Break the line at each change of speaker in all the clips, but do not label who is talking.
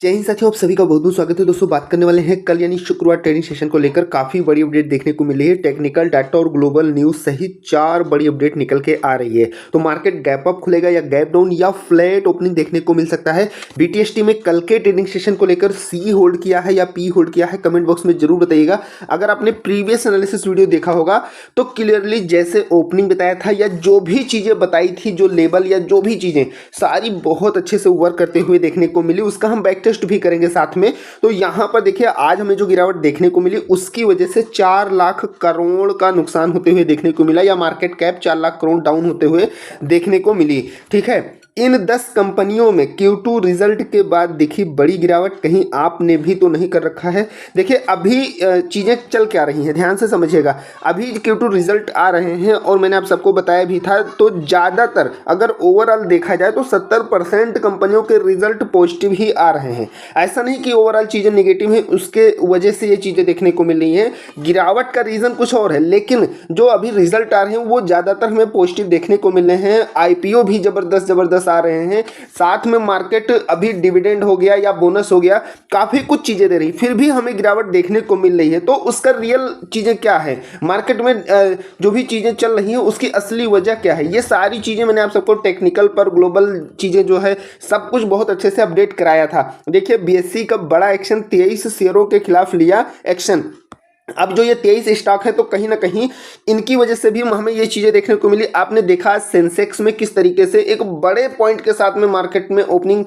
जय हिंद साथियों, आप सभी का बहुत बहुत स्वागत है। दोस्तों बात करने वाले हैं कल यानी शुक्रवार ट्रेडिंग सेशन को लेकर काफ़ी बड़ी अपडेट देखने को मिली है। टेक्निकल डाटा और ग्लोबल न्यूज़ सहित 4 बड़ी अपडेट निकल के आ रही है। तो मार्केट गैप अप खुलेगा या गैप डाउन या फ्लैट ओपनिंग देखने को मिल सकता है। बीटीएसटी में कल के ट्रेडिंग सेशन को लेकर सी होल्ड किया है या पी होल्ड किया है, कमेंट बॉक्स में जरूर बताइएगा। अगर आपने प्रीवियस एनालिसिस वीडियो देखा होगा तो क्लियरली जैसे ओपनिंग बताया था या जो भी चीज़ें बताई थी, जो लेवल या जो भी चीज़ें सारी बहुत अच्छे से वर्क करते हुए देखने को मिली। उसका हम बैक टेस्ट भी करेंगे साथ में। तो यहां पर देखिए आज हमें जो गिरावट देखने को मिली उसकी वजह से 4 लाख करोड़ का नुकसान होते हुए देखने को मिला या market cap 4 lakh crore down होते हुए देखने को मिली। ठीक है, इन 10 कंपनियों में Q2 रिजल्ट के बाद देखी बड़ी गिरावट, कहीं आपने भी तो नहीं कर रखा है। देखिए अभी चीज़ें चल क्या रही हैं, ध्यान से समझिएगा। अभी Q2 रिजल्ट आ रहे हैं और मैंने आप सबको बताया भी था। तो ज़्यादातर अगर ओवरऑल देखा जाए तो 70% कंपनियों के रिजल्ट पॉजिटिव ही आ रहे हैं। ऐसा नहीं कि ओवरऑल चीज़ें नेगेटिव हैं, उसके वजह से ये चीज़ें देखने को मिल रही हैं। गिरावट का रीज़न कुछ और है, लेकिन जो अभी रिजल्ट आ रहे हैं वो ज़्यादातर हमें पॉजिटिव देखने को मिल रहे हैं। IPO भी ज़बरदस्त आ रहे हैं। साथ में मार्केट अभी डिविडेंड हो गया या बोनस हो गया, काफ़ी कुछ चीज़ें दे रही, फिर भी हमें गिरावट देखने को मिल रही है। तो उसका रियल चीज़ें क्या है, मार्केट में जो भी चीज़ें चल रही हैं उसकी असली वजह क्या है, ये सारी चीज़ें मैंने आप सबको टेक्निकल पर ग्लोबल चीज़ें जो है सब कुछ बहुत अच्छे से अपडेट कराया था। देखिए BSE का बड़ा एक्शन 23 शेयरों के खिलाफ लिया एक्शन। अब जो ये 23 स्टॉक है तो कहीं ना कहीं इनकी वजह से भी हमें ये चीज़ें देखने को मिली। आपने देखा सेंसेक्स में किस तरीके से एक बड़े पॉइंट के साथ में मार्केट में ओपनिंग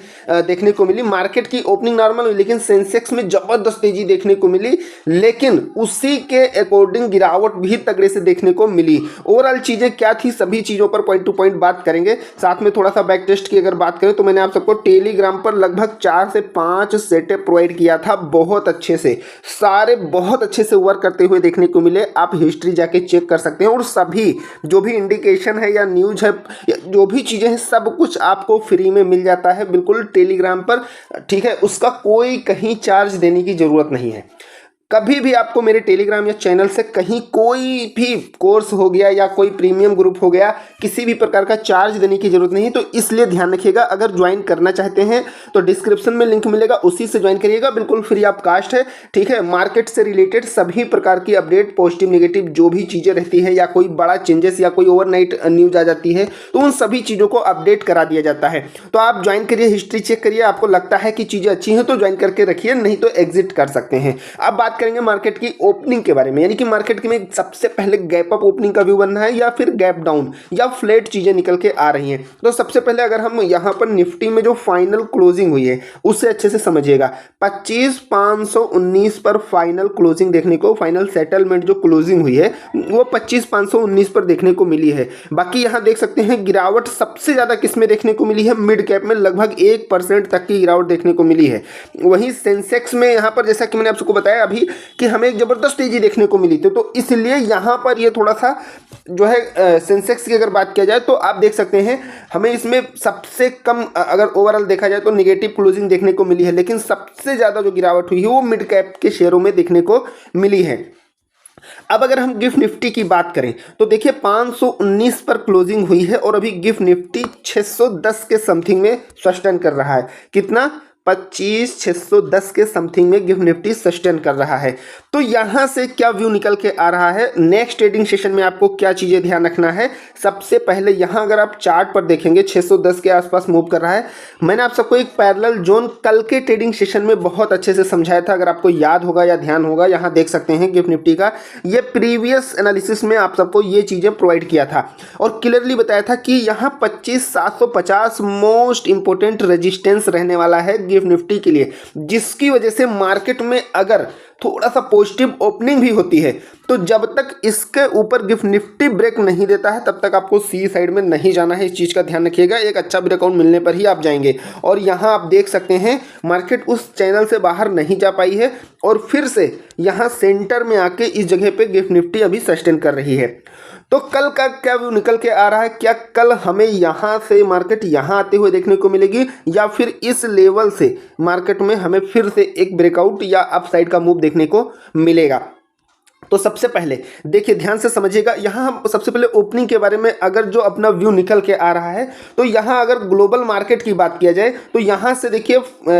देखने को मिली। मार्केट की ओपनिंग नॉर्मल हुई लेकिन सेंसेक्स में ज़बरदस्त तेजी देखने को मिली, लेकिन उसी के अकॉर्डिंग गिरावट भी तगड़े से देखने को मिली। ओवरऑल चीज़ें क्या थी, सभी चीज़ों पर पॉइंट टू पॉइंट बात करेंगे। साथ में थोड़ा सा बैक टेस्ट की अगर बात करें तो मैंने आप सबको टेलीग्राम पर लगभग 4 से 5 सेटअप प्रोवाइड किया था, बहुत अच्छे से, सारे बहुत अच्छे से करते हुए देखने को मिले। आप हिस्ट्री जाके चेक कर सकते हैं और सभी जो भी इंडिकेशन है या न्यूज है या जो भी चीजें हैं सब कुछ आपको फ्री में मिल जाता है बिल्कुल टेलीग्राम पर। ठीक है, उसका कोई कहीं चार्ज देने की जरूरत नहीं है। कभी भी आपको मेरे टेलीग्राम या चैनल से कहीं कोई भी कोर्स हो गया या कोई प्रीमियम ग्रुप हो गया, किसी भी प्रकार का चार्ज देने की जरूरत नहीं है। तो इसलिए ध्यान रखिएगा, अगर ज्वाइन करना चाहते हैं तो डिस्क्रिप्शन में लिंक मिलेगा, उसी से ज्वाइन करिएगा, बिल्कुल फ्री ऑफ कास्ट है। ठीक है, मार्केट से रिलेटेड सभी प्रकार की अपडेट, पॉजिटिव नेगेटिव जो भी चीज़ें रहती है या कोई बड़ा चेंजेस या कोई ओवरनाइट न्यूज आ जाती है तो उन सभी चीज़ों को अपडेट करा दिया जाता है। तो आप ज्वाइन करिए, हिस्ट्री चेक करिए, आपको लगता है कि चीज़ें अच्छी हैं तो ज्वाइन करके रखिए, नहीं तो एग्जिट कर सकते हैं। अब बात करेंगे मार्केट की ओपनिंग के बारे में, यानी कि मार्केट में सबसे पहले गैप अप ओपनिंग का व्यू बनना है या फिर गैप डाउन या फ्लैट चीजें निकल के आ रही हैं। तो सबसे पहले अगर हम यहां पर निफ्टी में जो फाइनल क्लोजिंग हुई है उससे अच्छे से समझिएगा। 25,519 पर फाइनल क्लोजिंग देखने को, फाइनल सेटलमेंट जो क्लोजिंग हुई है वो 25,519 पर देखने को मिली है। बाकी यहां देख सकते हैं गिरावट सबसे ज्यादा किसमें देखने को मिली है, मिड कैप में लगभग 1% तक की गिरावट देखने को मिली है। वहीं सेंसेक्स में यहां पर जैसा कि मैंने आपको बताया अभी कि हमें एक जबरदस्त तेजी देखने को मिली थी, तो इसलिए यहां पर ये थोड़ा सा जो है सेंसेक्स की अगर बात किया जाए तो आप देख सकते हैं हमें इसमें सबसे कम अगर ओवरऑल देखा जाए तो निगेटिव क्लोजिंग देखने को मिली है, लेकिन सबसे ज़्यादा जो गिरावट हुई है वो मिड कैप के शेयरों में देखने को मिली है। अब अगर हम गिफ्ट निफ्टी की बात करें तो देखिए 519 पर क्लोजिंग हुई है और अभी गिफ्ट निफ्टी 610 के समथिंग में सस्टेन कर रहा है। कितना, 25,610 के समथिंग में गिफ्ट निफ्टी सस्टेन कर रहा है। तो यहां से क्या व्यू निकल के आ रहा है, नेक्स्ट ट्रेडिंग सेशन में आपको क्या चीजें ध्यान रखना है। सबसे पहले यहां अगर आप चार्ट पर देखेंगे 610 के आसपास मूव कर रहा है। मैंने आप सबको एक पैरेलल जोन कल के ट्रेडिंग सेशन में बहुत अच्छे से समझाया था, अगर आपको याद होगा या ध्यान होगा। यहां देख सकते हैं गिफ्ट निफ्टी का ये प्रीवियस एनालिसिस में आप सबको ये चीजें प्रोवाइड किया था और क्लियरली बताया था कि यहाँ 25,750 मोस्ट इंपोर्टेंट रेजिस्टेंस रहने वाला है गिफ्ट निफ्टी के लिए, जिसकी वजह से मार्केट में अगर थोड़ा सा पॉजिटिव ओपनिंग भी होती है तो जब तक इसके ऊपर गिफ्ट निफ्टी ब्रेक नहीं देता है तब तक आपको सी साइड में नहीं जाना है। इस चीज़ का ध्यान रखिएगा, एक अच्छा ब्रेकआउट मिलने पर ही आप जाएंगे। और यहाँ आप देख सकते हैं मार्केट उस चैनल से बाहर नहीं जा पाई है और फिर से यहाँ सेंटर में आके इस जगह पे गिफ्ट निफ्टी अभी सस्टेन कर रही है। तो कल का क्या व्यू निकल के आ रहा है, क्या कल हमें यहाँ से मार्केट यहाँ आते हुए देखने को मिलेगी या फिर इस लेवल से मार्केट में हमें फिर से एक ब्रेकआउट या अपसाइड का मूव देखने को मिलेगा। तो सबसे पहले देखिए ध्यान से समझिएगा, यहाँ हम सबसे पहले ओपनिंग के बारे में अगर जो अपना व्यू निकल के आ रहा है तो यहाँ अगर ग्लोबल मार्केट की बात किया जाए तो यहाँ से देखिए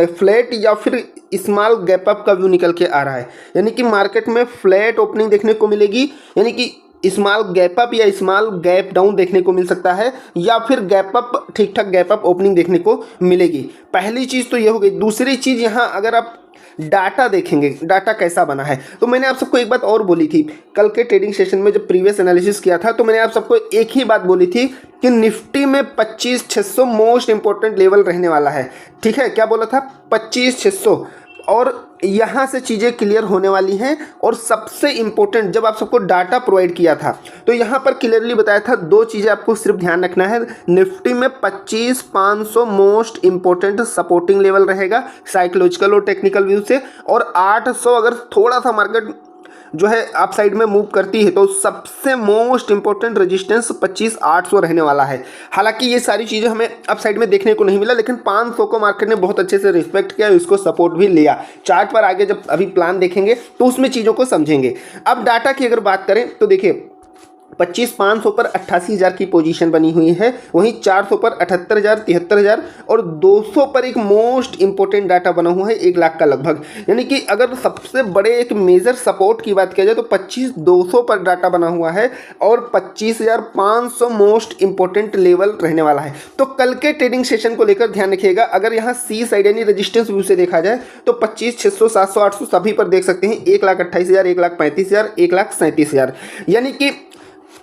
फ्लैट या फिर स्मॉल गैप अप का व्यू निकल के आ रहा है, यानी कि मार्केट में फ्लैट ओपनिंग देखने को मिलेगी, यानी कि स्मॉल गैप अप या स्मॉल गैप डाउन देखने को मिल सकता है, या फिर गैप अप ठीक ठाक गैप अप ओपनिंग देखने को मिलेगी। पहली चीज़ तो ये हो गई। दूसरी चीज़ यहाँ अगर आप डाटा देखेंगे, डाटा कैसा बना है, तो मैंने आप सबको एक बात और बोली थी कल के ट्रेडिंग सेशन में जब प्रीवियस एनालिसिस किया था, तो मैंने आप सबको एक ही बात बोली थी कि निफ्टी में 25,600 मोस्ट इंपॉर्टेंट लेवल रहने वाला है। ठीक है, क्या बोला था? 25,600, और यहाँ से चीज़ें क्लियर होने वाली हैं। और सबसे इम्पोर्टेंट, जब आप सबको डाटा प्रोवाइड किया था तो यहाँ पर क्लियरली बताया था दो चीज़ें आपको सिर्फ ध्यान रखना है। निफ्टी में 25,500 मोस्ट इंपॉर्टेंट सपोर्टिंग लेवल रहेगा साइकोलॉजिकल और टेक्निकल व्यू से, और 800 अगर थोड़ा सा मार्केट जो है आप साइड में मूव करती है तो सबसे मोस्ट इंपॉर्टेंट रेजिस्टेंस 25,800 रहने वाला है। हालांकि ये सारी चीज़ें हमें अप साइड में देखने को नहीं मिला, लेकिन 500 को मार्केट ने बहुत अच्छे से रिस्पेक्ट किया, इसको सपोर्ट भी लिया। चार्ट पर आगे जब अभी प्लान देखेंगे तो उसमें चीज़ों को समझेंगे। अब डाटा की अगर बात करें तो देखिए 25,500 पर 88,000 की पोजीशन बनी हुई है, वहीं 400 पर 78,000, 73,000 और 200 पर एक मोस्ट इंपॉर्टेंट डाटा बना हुआ है 1 लाख का लगभग। यानी कि अगर सबसे बड़े एक मेजर सपोर्ट की बात किया जाए तो 25,200 पर डाटा बना हुआ है और 25,500 मोस्ट इंपॉर्टेंट लेवल रहने वाला है। तो कल के ट्रेडिंग सेशन को लेकर ध्यान रखिएगा। अगर यहाँ सी साइड यानी रेजिस्टेंस व्यू से देखा जाए तो 25,600, 700, 800 सभी पर देख सकते हैं 1,28,000, 1,35,000, 1,37,000। यानी कि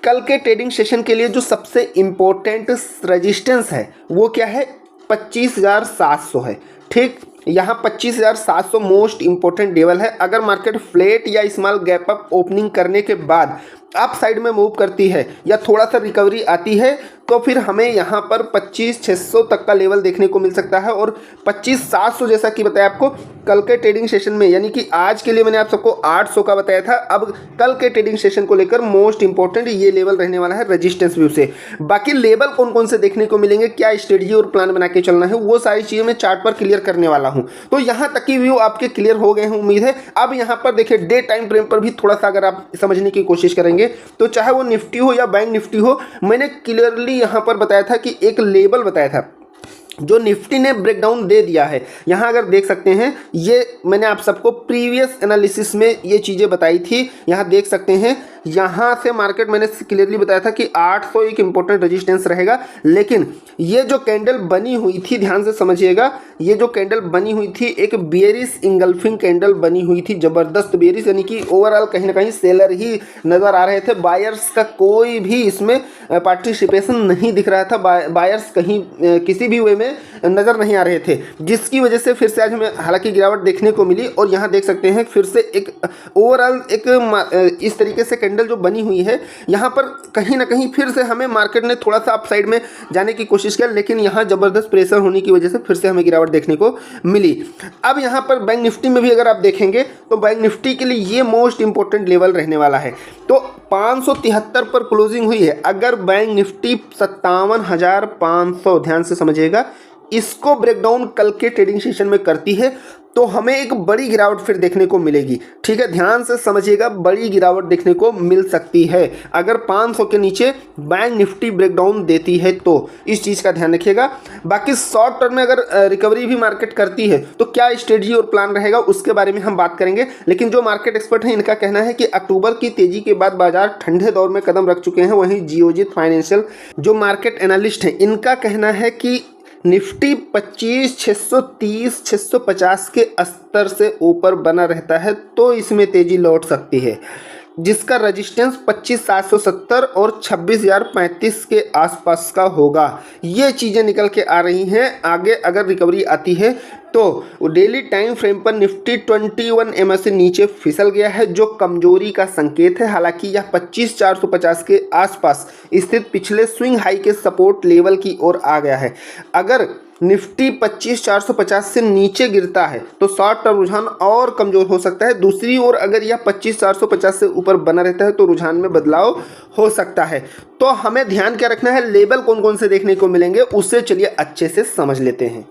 कल के ट्रेडिंग सेशन के लिए जो सबसे इम्पोर्टेंट रेजिस्टेंस है वो क्या है? 25,700 है। ठीक, यहाँ 25,700 मोस्ट इंपॉर्टेंट लेवल है। अगर मार्केट फ्लैट या स्मॉल गैप अप ओपनिंग करने के बाद अप साइड में मूव करती है या थोड़ा सा रिकवरी आती है तो फिर हमें यहाँ पर 25,600 तक का लेवल देखने को मिल सकता है। और 25,700 जैसा कि बताया आपको कल के ट्रेडिंग सेशन में, यानी कि आज के लिए मैंने आप सबको 800 का बताया था। अब कल के ट्रेडिंग सेशन को लेकर मोस्ट इंपॉर्टेंट ये लेवल रहने वाला है रेजिस्टेंस व्यू से। बाकी लेवल कौन कौन से देखने को मिलेंगे, क्या स्ट्रेटजी और प्लान बना के चलना है, वो सारी चीज़ें मैं चार्ट पर क्लियर करने वाला हूँ। तो यहाँ तक की व्यू आपके क्लियर हो गए हैं उम्मीद है। अब यहाँ पर देखिए डे टाइम फ्रेम पर भी थोड़ा सा अगर आप समझने की कोशिश करेंगे तो चाहे वो निफ्टी हो या बैंक निफ्टी हो, मैंने क्लियरली यहाँ पर बताया था कि एक लेवल बताया था जो निफ्टी ने ब्रेकडाउन दे दिया है। यहाँ अगर देख सकते हैं, ये मैंने आप सबको प्रीवियस एनालिसिस में ये चीज़ें बताई थी। यहाँ देख सकते हैं, यहाँ से मार्केट मैंने क्लियरली बताया था कि 800 एक इंपॉर्टेंट रेजिस्टेंस रहेगा। लेकिन ये जो कैंडल बनी हुई थी, ध्यान से समझिएगा, ये जो कैंडल बनी हुई थी एक बेयरिश इंगल्फिंग कैंडल बनी हुई थी, ज़बरदस्त बेयरिश, यानी कि ओवरऑल कहीं ना कहीं सेलर ही नज़र आ रहे थे। बायर्स का कोई भी इसमें पार्टिसिपेशन नहीं दिख रहा था, बायर्स कहीं किसी भी वे में नज़र नहीं आ रहे थे, जिसकी वजह से फिर से आज हमें हालांकि गिरावट देखने को मिली। और यहाँ देख सकते हैं फिर से एक ओवरऑल एक इस तरीके से कैंडल जो बनी हुई है, यहाँ पर कहीं ना कहीं फिर से हमें मार्केट ने थोड़ा सा अप साइड में जाने की कोशिश किया, लेकिन यहाँ ज़बरदस्त प्रेशर होने की वजह से फिर से हमें गिरावट देखने को मिली। अब यहाँ पर बैंक निफ्टी में भी अगर आप देखेंगे तो बैंक निफ्टी के लिए ये मोस्ट इंपॉर्टेंट लेवल रहने वाला है। तो 573 पर क्लोजिंग हुई है। अगर बैंक निफ्टी 57,500, ध्यान से समझिएगा, इसको ब्रेकडाउन कल के ट्रेडिंग सेशन में करती है तो हमें एक बड़ी गिरावट फिर देखने को मिलेगी। ठीक है, ध्यान से समझिएगा, बड़ी गिरावट देखने को मिल सकती है अगर 500 के नीचे बैंक निफ्टी ब्रेकडाउन देती है तो इस चीज़ का ध्यान रखिएगा। बाकी शॉर्ट टर्म में अगर रिकवरी भी मार्केट करती है तो क्या स्ट्रेटजी और प्लान रहेगा उसके बारे में हम बात करेंगे। लेकिन जो मार्केट एक्सपर्ट हैं इनका कहना है कि अक्टूबर की तेजी के बाद बाजार ठंडे दौर में कदम रख चुके हैं। वहीं जियोजित फाइनेंशियल जो मार्केट एनालिस्ट हैं इनका कहना है कि निफ्टी 25,630, 650 के स्तर से ऊपर बना रहता है तो इसमें तेजी लौट सकती है, जिसका रेजिस्टेंस 25,770 और 26,035 के आसपास का होगा। ये चीज़ें निकल के आ रही हैं। आगे अगर रिकवरी आती है तो डेली टाइम फ्रेम पर निफ्टी 21 MA से नीचे फिसल गया है, जो कमजोरी का संकेत है। हालांकि यह 25,450 के आसपास स्थित पिछले स्विंग हाई के सपोर्ट लेवल की ओर आ गया है। अगर निफ्टी 25,450 से नीचे गिरता है तो शॉर्ट टर्म रुझान और कमज़ोर हो सकता है। दूसरी ओर अगर यह 25,450 से ऊपर बना रहता है तो रुझान में बदलाव हो सकता है। तो हमें ध्यान क्या रखना है, लेवल कौन कौन से देखने को मिलेंगे उससे चलिए अच्छे से समझ लेते हैं।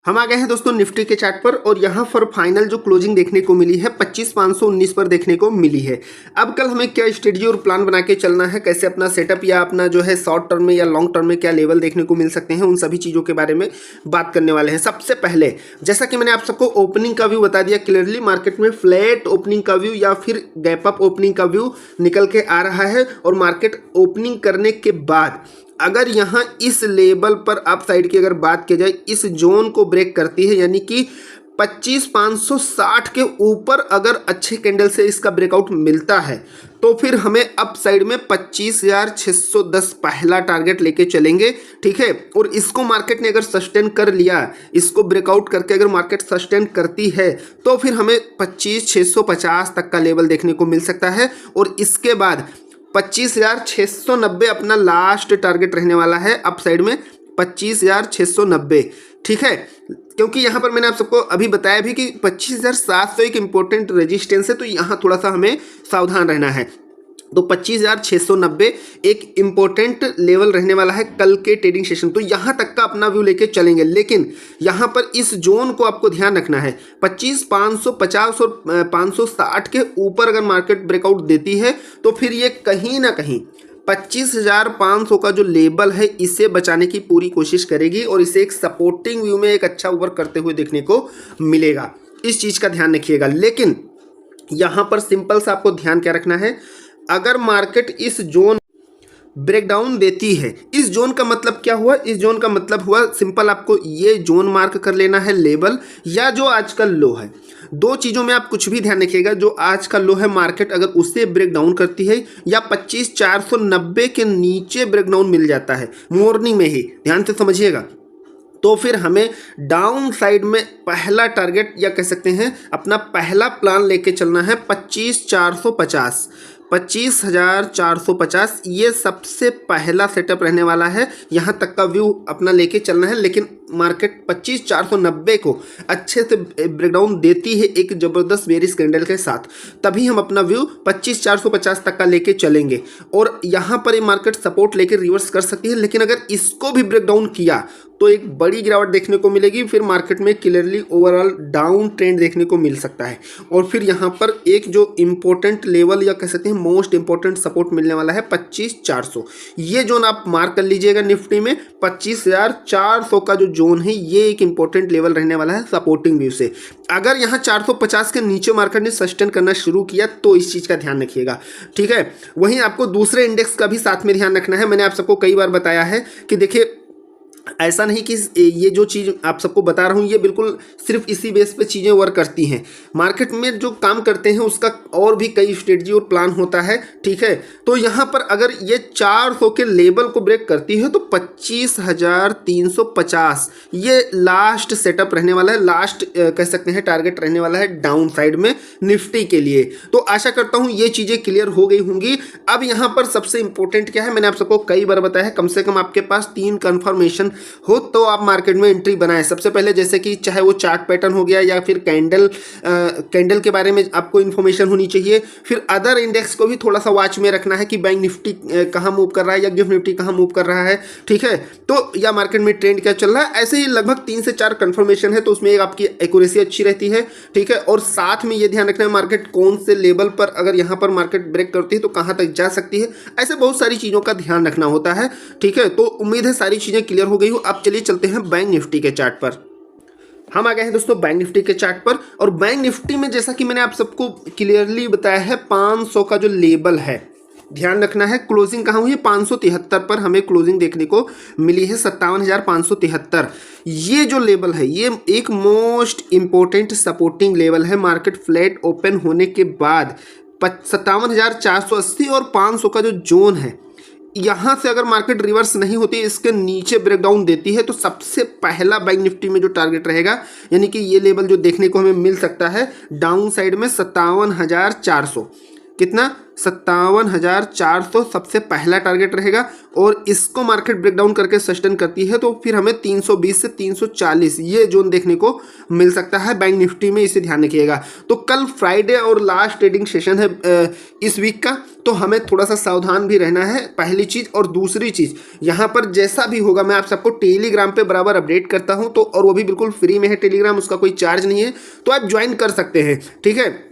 हम आ गए हैं दोस्तों निफ्टी के चार्ट पर और यहाँ पर फाइनल जो क्लोजिंग देखने को मिली है 25,519 पर देखने को मिली है। अब कल हमें क्या स्ट्रेटजी और प्लान बना के चलना है, कैसे अपना सेटअप या अपना जो है शॉर्ट टर्म में या लॉन्ग टर्म में क्या लेवल देखने को मिल सकते हैं, उन सभी चीज़ों के बारे में बात करने वाले हैं। सबसे पहले जैसा कि मैंने आप सबको ओपनिंग का व्यू बता दिया क्लियरली, मार्केट में फ्लैट ओपनिंग का व्यू या फिर गैप अप ओपनिंग का व्यू निकल के आ रहा है और मार्केट ओपनिंग करने के बाद अगर यहाँ इस लेवल पर अप साइड की अगर बात की जाए, इस जोन को ब्रेक करती है यानी कि 25,560 के ऊपर अगर अच्छे कैंडल से इसका ब्रेकआउट मिलता है तो फिर हमें अप साइड में 25,610 पहला टारगेट लेके चलेंगे, ठीक है। और इसको मार्केट ने अगर सस्टेन कर लिया, इसको ब्रेकआउट करके अगर मार्केट सस्टेन करती है तो फिर हमें 25,650 तक का लेवल देखने को मिल सकता है और इसके बाद 25,690 अपना लास्ट टारगेट रहने वाला है अप साइड में 25,690, ठीक है। क्योंकि यहाँ पर मैंने आप सबको अभी बताया भी कि 25,700 एक इम्पोर्टेंट रेजिस्टेंस है, तो यहाँ थोड़ा सा हमें सावधान रहना है। तो 25,690 एक इम्पोर्टेंट लेवल रहने वाला है कल के ट्रेडिंग सेशन, तो यहाँ तक का अपना व्यू लेके चलेंगे। लेकिन यहाँ पर इस जोन को आपको ध्यान रखना है, 25,550 और 560 के ऊपर अगर मार्केट ब्रेकआउट देती है तो फिर ये कहीं ना कहीं 25,500 का जो लेवल है इसे बचाने की पूरी कोशिश करेगी और इसे एक सपोर्टिंग व्यू में एक अच्छा वर्क करते हुए देखने को मिलेगा। इस चीज़ का ध्यान रखिएगा। लेकिन यहाँ पर सिंपल सा आपको ध्यान क्या रखना है, अगर मार्केट इस जोन ब्रेकडाउन देती है, इस जोन का मतलब क्या हुआ, इस जोन का मतलब हुआ सिंपल, आपको ये जोन मार्क कर लेना है लेवल या जो आज का लो है। दो चीज़ों में आप कुछ भी ध्यान रखिएगा, जो आज का लो है मार्केट अगर उसे ब्रेकडाउन करती है या 25,490 के नीचे ब्रेकडाउन मिल जाता है मॉर्निंग में ही, ध्यान से समझिएगा, तो फिर हमें डाउन साइड में पहला टारगेट या कह सकते हैं अपना पहला प्लान लेके चलना है 25,450, 25,450 ये सबसे पहला सेटअप रहने वाला है। यहाँ तक का व्यू अपना लेके चलना है। लेकिन मार्केट 25,490 को अच्छे से ब्रेकडाउन देती है एक ज़बरदस्त बेरिश कैंडल के साथ, तभी हम अपना व्यू 25,450 तक का लेके चलेंगे और यहाँ पर ये मार्केट सपोर्ट लेके रिवर्स कर सकती है। लेकिन अगर इसको भी ब्रेकडाउन किया तो एक बड़ी गिरावट देखने को मिलेगी, फिर मार्केट में क्लियरली ओवरऑल डाउन ट्रेंड देखने को मिल सकता है और फिर यहाँ पर एक जो इम्पोर्टेंट लेवल या कह सकते हैं मोस्ट इंपॉर्टेंट सपोर्ट मिलने वाला है 25,400। ये जोन आप मार्क कर लीजिएगा निफ्टी में, 25,400 का जो जोन है ये एक इंपॉर्टेंट लेवल रहने वाला है सपोर्टिंग व्यू से। अगर यहाँ 450 के नीचे मार्केट ने सस्टेन करना शुरू किया तो इस चीज़ का ध्यान रखिएगा, ठीक है। वहीं आपको दूसरे इंडेक्स का भी साथ में ध्यान रखना है। मैंने आप सबको कई बार बताया है कि देखिए ऐसा नहीं कि ये जो चीज़ आप सबको बता रहा हूँ ये बिल्कुल सिर्फ इसी बेस पे चीज़ें वर्क करती हैं। मार्केट में जो काम करते हैं उसका और भी कई स्ट्रेटजी और प्लान होता है, ठीक है। तो यहाँ पर अगर ये 400 के लेवल को ब्रेक करती है तो 25,350 ये लास्ट सेटअप रहने वाला है, लास्ट कह सकते हैं टारगेट रहने वाला है डाउन साइड में निफ्टी के लिए। तो आशा करता हूँ ये चीज़ें क्लियर हो गई होंगी। अब यहाँ पर सबसे इंपॉर्टेंट क्या है, मैंने आप सबको कई बार बताया है, कम से कम आपके पास 3 कन्फर्मेशन हो तो आप मार्केट में एंट्री बनाएं। सबसे पहले जैसे कि चाहे वो चार्ट पैटर्न हो गया या फिर कैंडल के बारे में आपको इन्फॉर्मेशन होनी चाहिए। फिर अदर इंडेक्स को भी थोड़ा सा वॉच में रखना है कि बैंक निफ्टी कहाँ मूव कर रहा है या गिफ्ट निफ्टी कहाँ मूव कर रहा है, ठीक है। तो या मार्केट में ट्रेंड क्या चल रहा है, ऐसे ही लगभग 3 से 4 कन्फर्मेशन है तो उसमें एक आपकी एक्यूरेसी अच्छी रहती है, ठीक है। और साथ में ये ध्यान रखना है मार्केट कौन से लेवल पर अगर यहाँ पर मार्केट ब्रेक करती है तो कहाँ तक जा सकती है, ऐसे बहुत सारी चीज़ों का ध्यान रखना होता है, ठीक है। तो उम्मीद है सारी चीज़ें क्लियर हो गई हो। अब चलिए चलते हैं बैंक निफ्टी के चार्ट पर। हम आ गए हैं दोस्तों बैंक निफ्टी के चार्ट पर और बैंक निफ्टी में जैसा कि मैंने आप सबको क्लियरली बताया है 500 का जो लेवल है ध्यान रखना है। क्लोजिंग कहाँ हुई है, 573 पर हमें क्लोजिंग देखने को मिली है, 57,573। ये जो लेवल है ये एक मोस्ट इंपॉर्टेंट सपोर्टिंग लेवल है। मार्केट फ्लैट ओपन होने के बाद 57,480 और 500 का जो जोन है यहाँ से अगर मार्केट रिवर्स नहीं होती, इसके नीचे ब्रेकडाउन देती है तो सबसे पहला बैंक निफ्टी में जो टारगेट रहेगा यानी कि ये लेवल जो देखने को हमें मिल सकता है डाउन साइड में 57,400। कितना 57,400 सबसे पहला टारगेट रहेगा और इसको मार्केट ब्रेकडाउन करके सस्टेन करती है तो फिर हमें 320 से 340 ये जोन देखने को मिल सकता है बैंक निफ्टी में, इसे ध्यान रखिएगा। तो कल फ्राइडे और लास्ट ट्रेडिंग सेशन है इस वीक का, तो हमें थोड़ा सा सावधान भी रहना है, पहली चीज़। और दूसरी चीज़, यहाँ पर जैसा भी होगा मैं आप सबको टेलीग्राम पे बराबर अपडेट करता हूँ, तो और वो भी बिल्कुल फ्री में है टेलीग्राम, उसका कोई चार्ज नहीं है, तो आप ज्वाइन कर सकते हैं, ठीक है।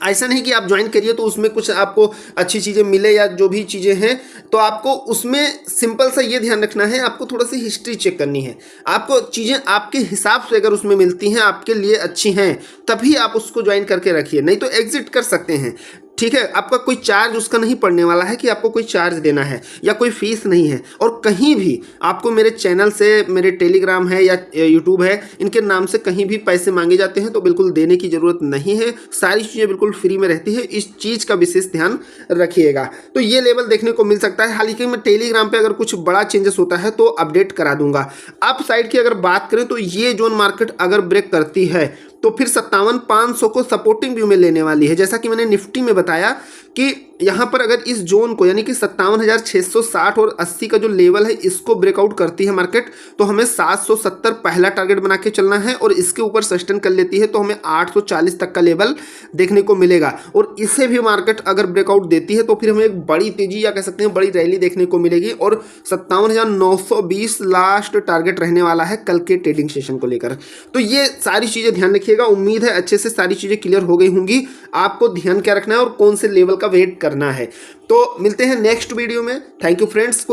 ऐसा नहीं कि आप ज्वाइन करिए तो उसमें कुछ आपको अच्छी चीज़ें मिले या जो भी चीज़ें हैं, तो आपको उसमें सिंपल सा ये ध्यान रखना है, आपको थोड़ा सी हिस्ट्री चेक करनी है। आपको चीज़ें आपके हिसाब से अगर उसमें मिलती हैं, आपके लिए अच्छी हैं, तभी आप उसको ज्वाइन करके रखिए, नहीं तो एग्जिट कर सकते हैं, ठीक है। आपका कोई चार्ज उसका नहीं पड़ने वाला है कि आपको कोई चार्ज देना है या कोई फीस नहीं है। और कहीं भी आपको मेरे चैनल से, मेरे टेलीग्राम है या यूट्यूब है, इनके नाम से कहीं भी पैसे मांगे जाते हैं तो बिल्कुल देने की ज़रूरत नहीं है, सारी चीज़ें बिल्कुल फ्री में रहती है, इस चीज़ का विशेष ध्यान रखिएगा। तो ये लेवल देखने को मिल सकता है। हालांकि मैं टेलीग्राम पर अगर कुछ बड़ा चेंजेस होता है तो अपडेट करा दूंगा। अप साइड की अगर बात करें तो ये जोन मार्केट अगर ब्रेक करती है तो फिर 57,500 को सपोर्टिंग व्यू में लेने वाली है। जैसा कि मैंने निफ्टी में बताया कि यहाँ पर अगर इस जोन को यानी कि 57,660 और 80 का जो लेवल है इसको ब्रेकआउट करती है मार्केट, तो हमें 770 पहला टारगेट बना के चलना है और इसके ऊपर सस्टेन कर लेती है तो हमें 840 तक का लेवल देखने को मिलेगा। और इसे भी मार्केट अगर ब्रेकआउट देती है तो फिर हमें एक बड़ी तेजी या कह सकते हैं बड़ी रैली देखने को मिलेगी और 57,920 लास्ट टारगेट रहने वाला है कल के ट्रेडिंग सेशन को लेकर। तो ये सारी चीज़ें ध्यान रखिएगा। उम्मीद है अच्छे से सारी चीज़ें क्लियर हो गई होंगी। आपको ध्यान क्या रखना है और कौन से लेवल का वेट करना है। तो मिलते हैं नेक्स्ट वीडियो में। Thank you friends.